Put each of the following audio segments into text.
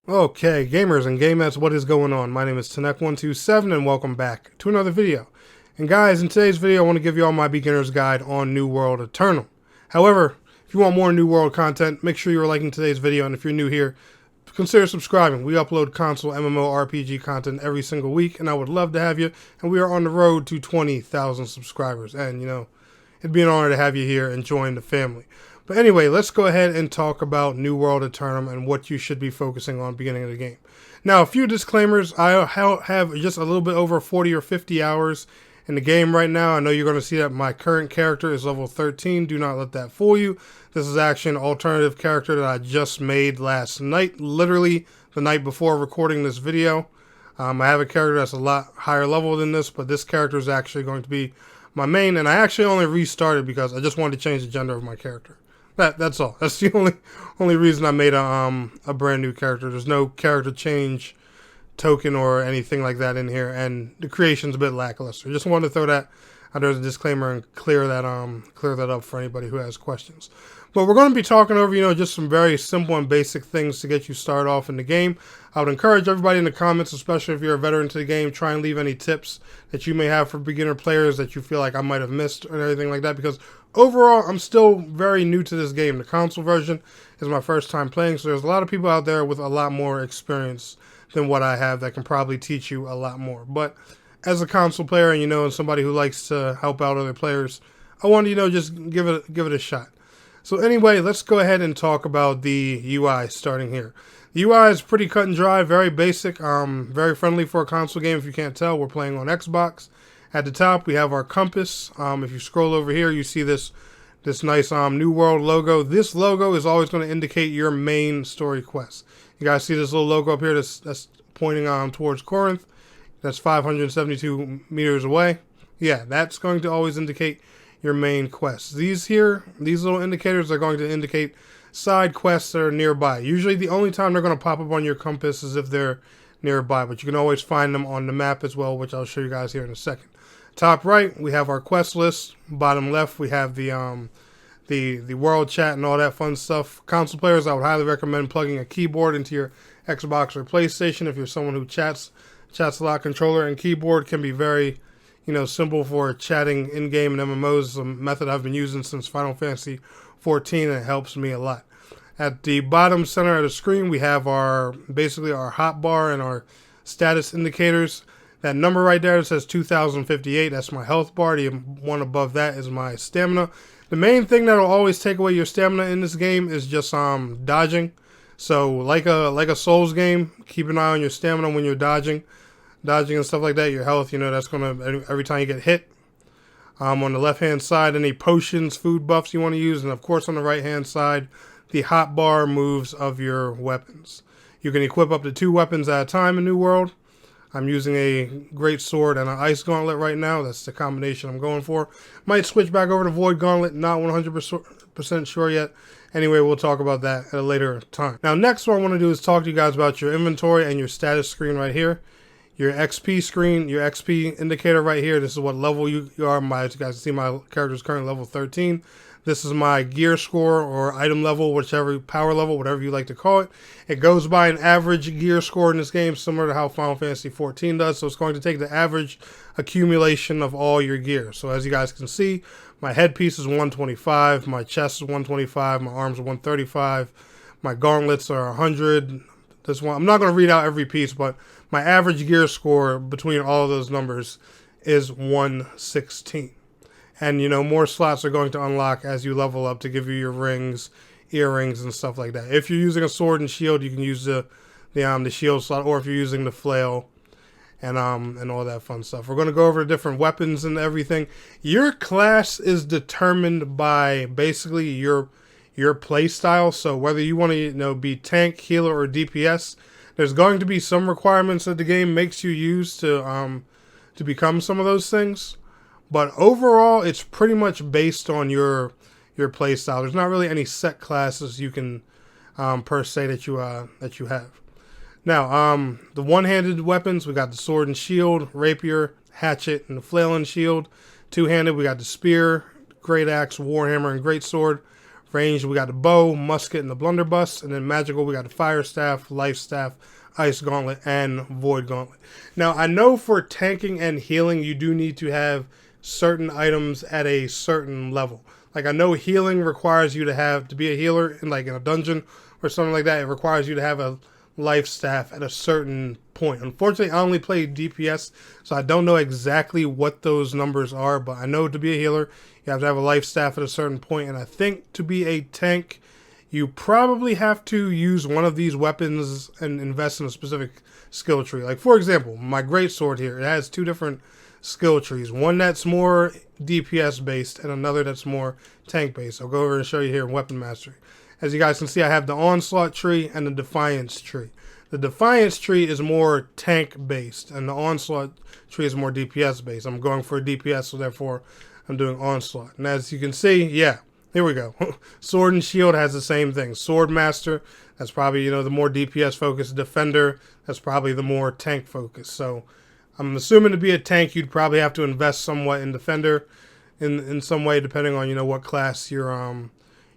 Okay, gamers and gamettes, what is going on? My name is Tanek127 and welcome back to another video. And guys, in today's video I want to give you all my beginner's guide on New World Eternum. However, if you want more New World content, make sure you're liking today's video, and if you're new here, consider subscribing. We upload console MMORPG content every single week, and I would love to have you, and we are on the road to 20,000 subscribers, and it'd be an honor to have you here and join the family. But anyway, let's go ahead and talk about New World Eternum and what you should be focusing on beginning of the game. Now, a few disclaimers. I have just a little bit over 40 or 50 hours in the game right now. I know you're going to see that my current character is level 13. Do not let that fool you. This is actually an alternative character that I just made last night, literally the night before recording this video. I have a character that's a lot higher level than this, but this character is actually going to be my main, and I actually only restarted because I just wanted to change the gender of my character. That's all. That's the only reason I made a brand new character. There's no character change token or anything like that in here, and the creation's a bit lackluster. Just wanted to throw that out there as a disclaimer and clear that up for anybody who has questions. But we're going to be talking over, just some very simple and basic things to get you started off in the game. I would encourage everybody in the comments, especially if you're a veteran to the game, try and leave any tips that you may have for beginner players that you feel like I might have missed or anything like that, because overall, I'm still very new to this game. The console version is my first time playing, so there's a lot of people out there with a lot more experience than what I have that can probably teach you a lot more. But as a console player and somebody who likes to help out other players, I want to just give it a shot. So anyway, let's go ahead and talk about the UI starting here. The UI is pretty cut and dry, very basic, very friendly for a console game. If you can't tell, we're playing on Xbox. At the top, we have our compass. If you scroll over here, you see this nice New World logo. This logo is always going to indicate your main story quest. You guys see this little logo up here that's pointing towards Corinth. That's 572 meters away. Yeah, that's going to always indicate your main quests. These little indicators are going to indicate side quests that are nearby. Usually the only time they're going to pop up on your compass is if they're nearby, but you can always find them on the map as well, which I'll show you guys here in a second. Top right, we have our quest list. Bottom left, we have the world chat and all that fun stuff. Console players, I would highly recommend plugging a keyboard into your Xbox or PlayStation. If you're someone who chats a lot, controller and keyboard can be very simple for chatting in-game and MMOs. It's a method I've been using since Final Fantasy 14, and it helps me a lot. At the bottom center of the screen, we have basically our hotbar and our status indicators. That number right there that says 2058, that's my health bar. The one above that is my stamina. The main thing that'll always take away your stamina in this game is just dodging. So like a Souls game, keep an eye on your stamina when you're dodging and stuff like that. Your health, that's gonna, every time you get hit. On the left hand side, any potions, food buffs you want to use, and of course on the right hand side, the hotbar moves of your weapons. You can equip up to 2 weapons at a time in New World. I'm using a great sword and an ice gauntlet right now. That's the combination I'm going for. Might switch back over to void gauntlet. Not 100% sure yet. Anyway, we'll talk about that at a later time. Now, next what I want to do is talk to you guys about your inventory and your status screen right here. Your XP screen, your XP indicator right here. This is what level you are. As you guys can see, my character is currently level 13. This is my gear score or item level, whichever power level, whatever you like to call it. It goes by an average gear score in this game, similar to how Final Fantasy 14 does. So it's going to take the average accumulation of all your gear. So as you guys can see, my headpiece is 125, my chest is 125, my arms are 135, my gauntlets are 100. This one, I'm not going to read out every piece, but my average gear score between all of those numbers is 116. And more slots are going to unlock as you level up to give you your rings, earrings, and stuff like that. If you're using a sword and shield, you can use the shield slot, or if you're using the flail and all that fun stuff. We're going to go over the different weapons and everything. Your class is determined by basically your play style. So whether you want to be tank, healer, or DPS, there's going to be some requirements that the game makes you use to become some of those things. But overall, it's pretty much based on your play style. There's not really any set classes you can per se that you have. Now, the one-handed weapons, we got the sword and shield, rapier, hatchet, and the flail and shield. Two-handed, we got the spear, great axe, warhammer, and great sword. Ranged, we got the bow, musket, and the blunderbuss. And then magical, we got the fire staff, life staff, ice gauntlet, and void gauntlet. Now, I know for tanking and healing, you do need to have certain items at a certain level. Like, I know healing requires you to be a healer in a dungeon or something like that. It requires you to have a life staff at a certain point. Unfortunately, I only play DPS, so I don't know exactly what those numbers are, but I know to be a healer, you have to have a life staff at a certain point, and I think to be a tank, you probably have to use one of these weapons and invest in a specific skill tree. Like, for example, my greatsword here, it has 2 different skill trees. One that's more DPS based and another that's more tank based. I'll go over and show you here in Weapon Mastery. As you guys can see, I have the Onslaught tree and the Defiance tree. The Defiance tree is more tank based and the Onslaught tree is more DPS based. I'm going for a DPS, so therefore I'm doing Onslaught. And as you can see, yeah, here we go. Sword and Shield has the same thing. Sword Master, that's probably, the more DPS focused. Defender, that's probably the more tank focused. So I'm assuming to be a tank, you'd probably have to invest somewhat in Defender in some way, depending on, what class you're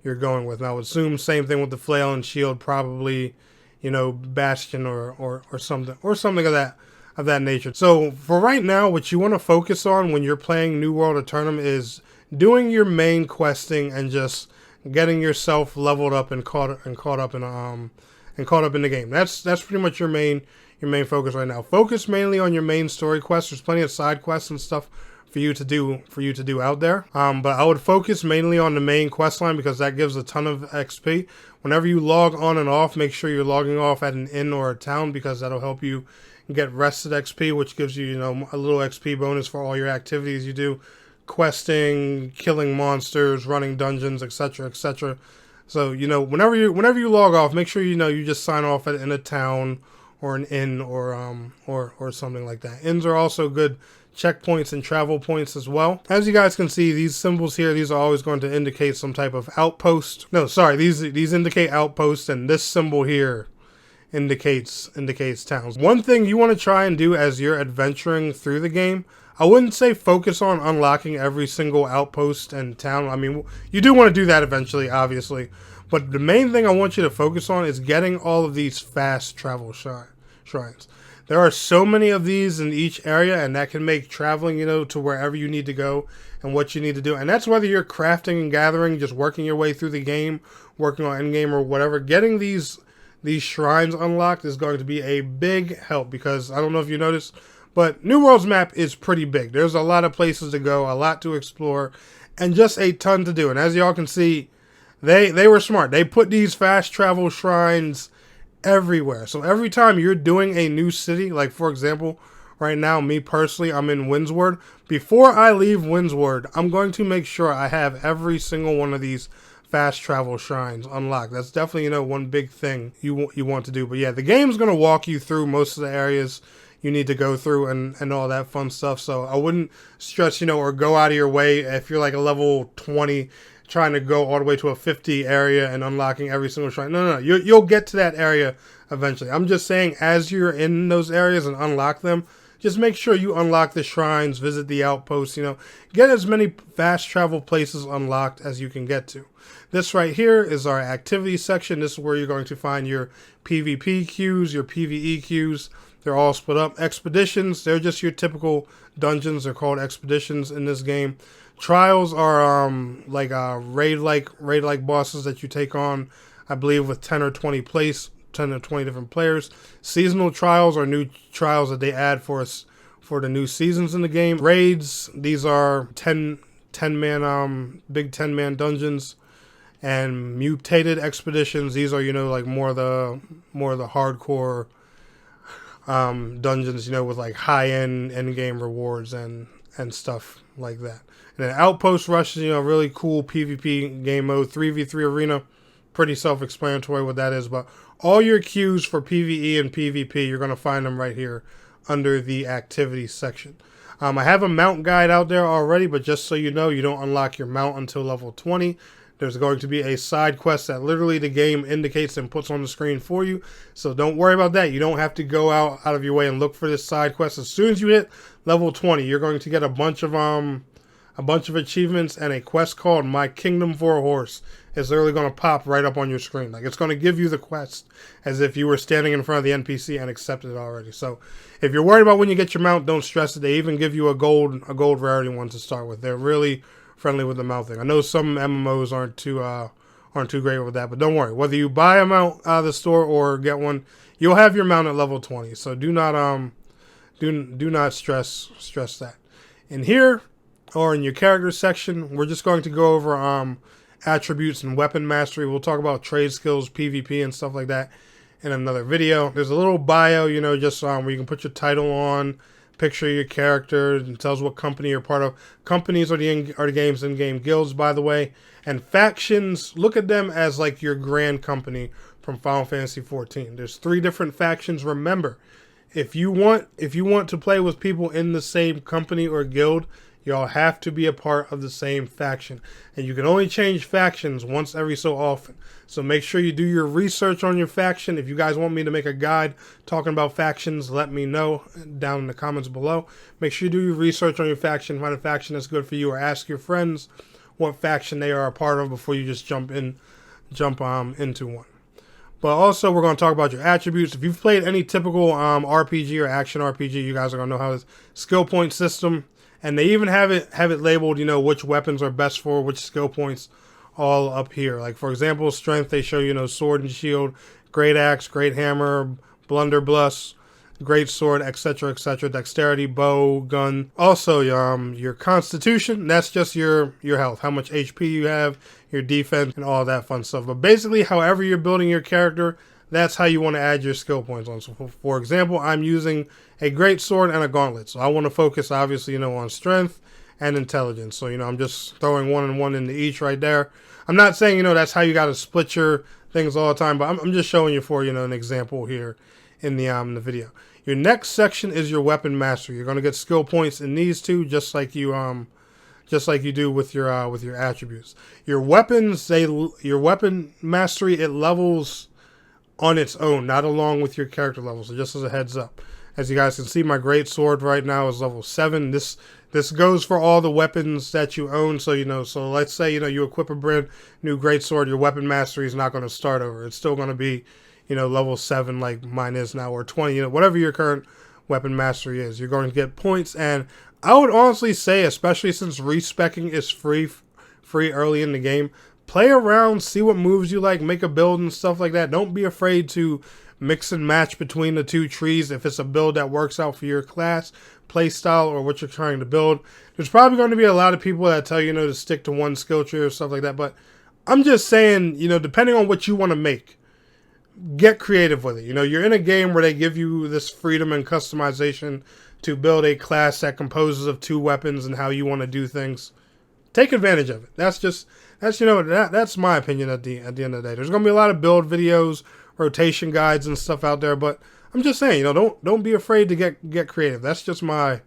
going with. And I would assume same thing with the Flail and Shield, probably, Bastion or something of that nature. So for right now, what you want to focus on when you're playing New World Aeternum is doing your main questing and just getting yourself leveled up and caught up in the game. That's pretty much your main focus right now. Focus mainly on your main story quests. There's plenty of side quests and stuff for you to do out there. But I would focus mainly on the main quest line because that gives a ton of XP. Whenever you log on and off, make sure you're logging off at an inn or a town because that'll help you get rested XP, which gives you, a little XP bonus for all your activities you do. Questing, killing monsters, running dungeons, etc., etc. So, whenever you log off, make sure you just sign off in a town or an inn or something like that. Inns are also good checkpoints and travel points as well. As you guys can see, these symbols here, these are always going to indicate some type of outpost. No, sorry, these indicate outposts, and this symbol here indicates towns. One thing you want to try and do as you're adventuring through the game, I wouldn't say focus on unlocking every single outpost and town. I mean, you do want to do that eventually, obviously. But the main thing I want you to focus on is getting all of these fast travel shrines. There are so many of these in each area, and that can make traveling, to wherever you need to go and what you need to do. And that's whether you're crafting and gathering, just working your way through the game, working on endgame or whatever. Getting these shrines unlocked is going to be a big help because I don't know if you noticed, but New World's map is pretty big. There's a lot of places to go, a lot to explore, and just a ton to do. And as y'all can see, they were smart. They put these fast travel shrines everywhere. So every time you're doing a new city, like for example, right now, me personally, I'm in Windsward. Before I leave Windsward, I'm going to make sure I have every single one of these fast travel shrines unlocked. That's definitely, one big thing you want to do. But yeah, the game's going to walk you through most of the areas you need to go through and all that fun stuff. So I wouldn't stress, or go out of your way if you're like a level 20 trying to go all the way to a 50 area and unlocking every single shrine. No. You'll get to that area eventually. I'm just saying, as you're in those areas and unlock them, just make sure you unlock the shrines, visit the outposts, get as many fast travel places unlocked as you can get to. This right here is our activity section. This is where you're going to find your PvP queues, your PvE queues. They're all split up. Expeditions, they're just your typical dungeons. They're called expeditions in this game. Trials are like raid-like bosses that you take on, I believe, with 10 or 20 different players. Seasonal trials are new trials that they add for us for the new seasons in the game. Raids, these are 10-man big 10-man dungeons. And mutated expeditions, these are like more of the hardcore dungeons, with like high-end endgame rewards and stuff like that. And then Outpost Rush is, really cool PvP game mode. 3v3 arena, pretty self-explanatory what that is. But all your queues for PvE and PvP, you're going to find them right here under the activities section. I have a mount guide out there already, but just so you know, you don't unlock your mount until level 20. There's going to be a side quest that literally the game indicates and puts on the screen for you. So don't worry about that. You don't have to go out of your way and look for this side quest. As soon as you hit level 20, you're going to get a bunch of achievements and a quest called My Kingdom for a Horse. It's literally going to pop right up on your screen. Like, it's going to give you the quest as if you were standing in front of the NPC and accepted it already. So if you're worried about when you get your mount, don't stress it. They even give you a gold rarity one to start with. They're really friendly with the mounting. I know some MMOs aren't too great with that, but don't worry. Whether you buy a mount out of the store or get one, you'll have your mount at level 20. So do not do not stress that. In here, or in your character section, we're just going to go over attributes and weapon mastery. We'll talk about trade skills, PvP, and stuff like that in another video. There's a little bio, you know, just where you can put your title on, picture your character, and tells what company you're part of. Companies are the game's in-game guilds, by the way. And factions, look at them as like your grand company from Final Fantasy XIV. There's 3 different factions. Remember, if you want to play with people in the same company or guild, y'all have to be a part of the same faction. And you can only change factions once every so often. So make sure you do your research on your faction. If you guys want me to make a guide talking about factions, let me know down in the comments below. Make sure you do your research on your faction, find a faction that's good for you, or ask your friends what faction they are a part of before you just jump into one. But also, we're going to talk about your attributes. If you've played any typical RPG or action RPG, you guys are going to know how this skill point system. And they even have it labeled, you know, which weapons are best for which skill points, all up here. Like, for example, strength, they show, you know, sword and shield, great axe, great hammer, blunderbuss, great sword, etc., etc. Dexterity, bow, gun. Also, your constitution, that's just your health, how much HP you have, your defense, and all that fun stuff. But basically, however you're building your character, that's how you want to add your skill points on. So, for example, I'm using a great sword and a gauntlet. So I want to focus, obviously, you know, on strength and intelligence. So, you know, I'm just throwing 1 and 1 into each right there. I'm not saying, you know, that's how you got to split your things all the time, but I'm just showing you for, you know, an example here in the video. Your next section is your weapon mastery. You're going to get skill points in these two, just like you do with your attributes. Your weapons, your weapon mastery, it levels on its own, not along with your character level. So just as a heads up, as you guys can see, my great sword right now is level 7. This goes for all the weapons that you own. So, you know, so let's say, you know, you equip a brand new great sword, your weapon mastery is not going to start over. It's still going to be, you know, level 7 like mine is now, or 20, you know, whatever your current weapon mastery is. You're going to get points, and I would honestly say, especially since respecking is free early in the game, play around, see what moves you like, make a build and stuff like that. Don't be afraid to mix and match between the 2 trees if it's a build that works out for your class, play style, or what you're trying to build. There's probably going to be a lot of people that tell you, you know, to stick to one skill tree or stuff like that, but I'm just saying, you know, depending on what you want to make, get creative with it. You know, you're in a game where they give you this freedom and customization to build a class that composes of 2 weapons and how you want to do things. Take advantage of it. That's you know, that's my opinion at the end of the day. There's going to be a lot of build videos, rotation guides and stuff out there, but I'm just saying, you know, don't be afraid to get creative. That's just my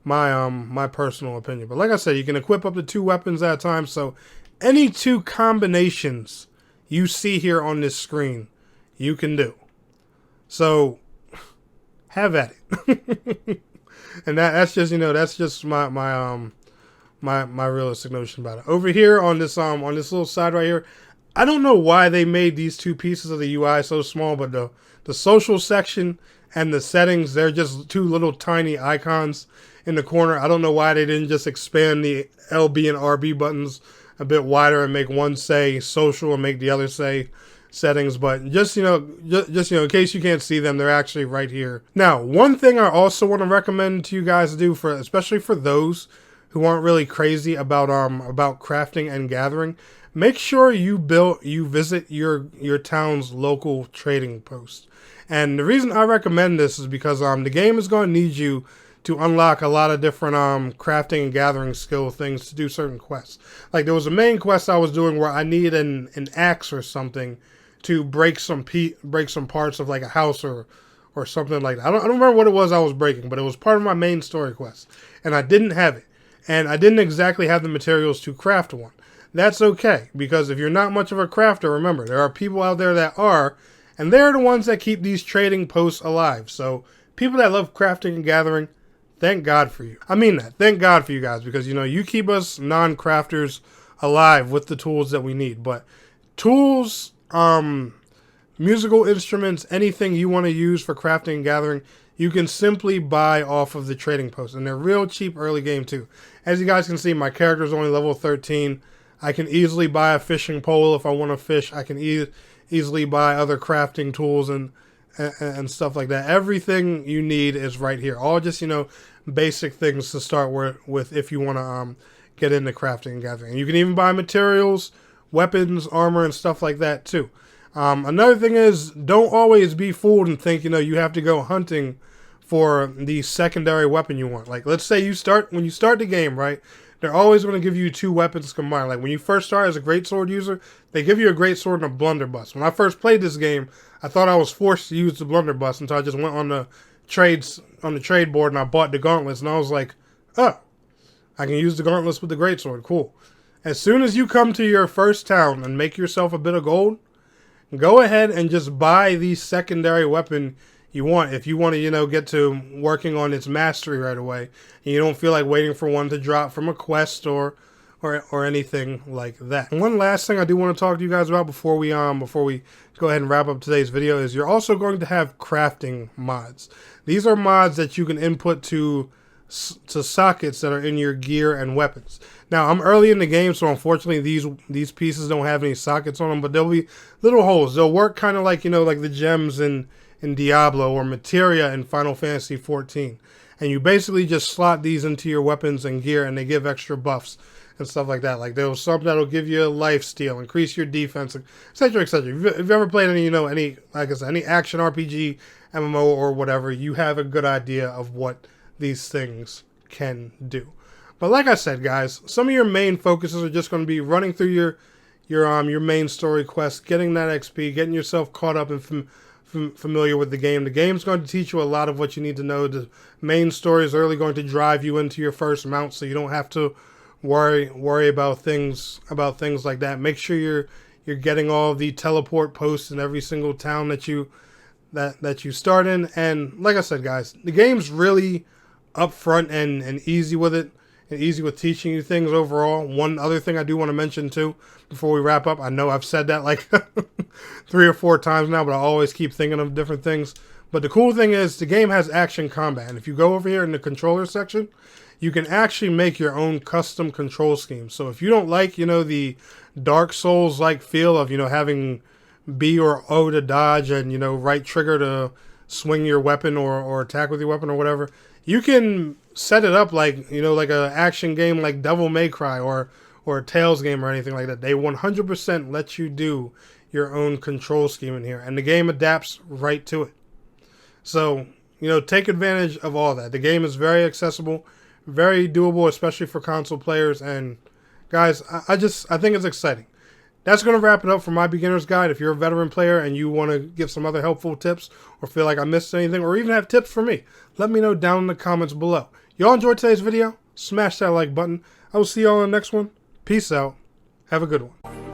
personal opinion. But like I said, you can equip up to 2 weapons at a time, so any 2 combinations you see here on this screen, you can do. So have at it. And that's just, you know, that's just my realistic notion about it. Over here on this little side right here, I don't know why they made these 2 pieces of the UI so small, but the social section and the settings, they're just 2 little tiny icons in the corner. I don't know why they didn't just expand the LB and RB buttons a bit wider and make one say social and make the other say settings. But just you know, in case you can't see them, they're actually right here. Now, one thing I also want to recommend to you guys to do, especially for those who aren't really crazy about crafting and gathering, make sure you visit your town's local trading post. And the reason I recommend this is because the game is going to need you to unlock a lot of different crafting and gathering skill things to do certain quests. Like, there was a main quest I was doing where I need an axe or something to break some parts of like a house or something like that. I don't remember what it was I was breaking, but it was part of my main story quest, and I didn't have it, and I didn't exactly have the materials to craft one. That's okay, because if you're not much of a crafter, remember, there are people out there that are, and they're the ones that keep these trading posts alive. So people that love crafting and gathering, thank God for you. I mean that. Thank God for you guys, because, you know, you keep us non-crafters alive with the tools that we need. But tools, musical instruments, anything you want to use for crafting and gathering, you can simply buy off of the trading post. And they're real cheap early game too. As you guys can see, my character is only level 13. I can easily buy a fishing pole if I want to fish. I can easily buy other crafting tools and stuff like that. Everything you need is right here. All just, you know, basic things to start with if you want to get into crafting and gathering. And you can even buy materials, weapons, armor, and stuff like that too. Another thing is, don't always be fooled and think, you know, you have to go hunting for the secondary weapon you want. Like, let's say when you start the game, right, they're always going to give you 2 weapons combined. Like, when you first start as a greatsword user, they give you a greatsword and a blunderbuss. When I first played this game, I thought I was forced to use the blunderbuss until I just went on the trade board and I bought the gauntlets, and I was like, oh, I can use the gauntlets with the greatsword. Cool. As soon as you come to your first town and make yourself a bit of gold, go ahead and just buy the secondary weapon you want. If you want to, you know, get to working on its mastery right away, and you don't feel like waiting for one to drop from a quest or anything like that. And one last thing I do want to talk to you guys about before we go ahead and wrap up today's video is you're also going to have crafting mods. These are mods that you can input to sockets that are in your gear and weapons. Now, I'm early in the game, so unfortunately these pieces don't have any sockets on them, but there'll be little holes. They'll work kind of like, you know, like the gems in Diablo or materia in Final Fantasy 14. And you basically just slot these into your weapons and gear, and they give extra buffs and stuff like that. Like, there's something that'll give you a life steal, increase your defense, etc., etc. If you've ever played any, you know, like I said, any action RPG, MMO, or whatever, you have a good idea of what these things can do. But like I said, guys, some of your main focuses are just going to be running through your main story quest, getting that XP, getting yourself caught up and familiar with the game. The game's going to teach you a lot of what you need to know. The main story is early going to drive you into your first mount, so you don't have to worry about things like that. Make sure you're getting all the teleport posts in every single town that you start in. And like I said, guys, the game's really upfront and easy with it, and easy with teaching you things overall. One other thing I do want to mention too before we wrap up, I know I've said that like 3 or 4 times now, but I always keep thinking of different things. But the cool thing is the game has action combat, and if you go over here in the controller section, you can actually make your own custom control scheme. So if you don't like, you know, the Dark Souls like feel of, you know, having B or O to dodge and, you know, right trigger to swing your weapon or attack with your weapon or whatever, you can set it up like, you know, like a action game like Devil May Cry or a Tales game or anything like that. They 100% let you do your own control scheme in here, and the game adapts right to it. So, you know, take advantage of all that. The game is very accessible, very doable, especially for console players. And guys, I think it's exciting. That's going to wrap it up for my beginner's guide. If you're a veteran player and you want to give some other helpful tips or feel like I missed anything or even have tips for me, let me know down in the comments below. Y'all enjoyed today's video? Smash that like button. I will see y'all in the next one. Peace out. Have a good one.